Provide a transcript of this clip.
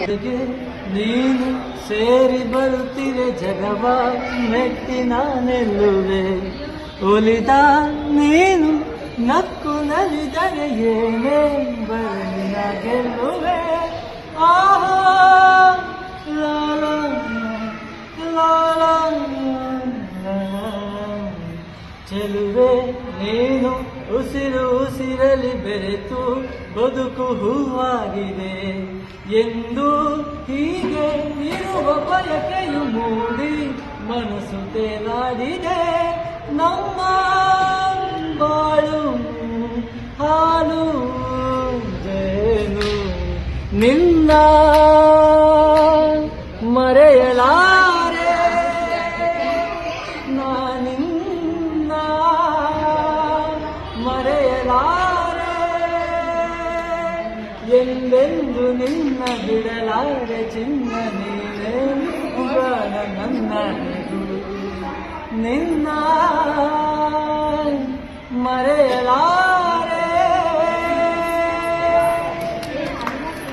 ನೀನು ಸೇರಿ ಬರುತ್ತಿರೆ ಜಗವ ಮೆಟ್ಟಿ ನಾನೆಲ್ಲುವೆ ಒಲಿದ ನೀನು ನಕ್ಕು ನಲಿದರೆ ಏನೇ ಬರಲಿ ನಾ ಗೆಲ್ಲುವೆ ಆಹಾ ಲಾಲ ಲಾಲ ಚೆಲುವೆ ನೀನು ಉಸಿರು ಉಸಿರಲಿ ಬೆರೆತು ಬದುಕು ಹೂವಾಗಿದೆ ಎಂದು ಹೀಗೆ ಇರುವ ಬಯಕೆಯು ಮೂಡಿ ಮನಸ್ಸು ತೇಲಾಡಿದೆ ನಮ್ಮ ಬಾಳು ಹಾಲು ಜೇನು ನಿನ್ನ ಮರೆಯಲಾರೆ ನಾನಿನ್ನ ಮರೆಯಲಾರೆ ಎಂದೆಂದು ನಿನ್ನ ಬಿಡಲಾರೆ ಚಿನ್ನ ನೀನೇ ನನ್ನ ನಿನ್ನ ಮರೆಯಲಾರೆ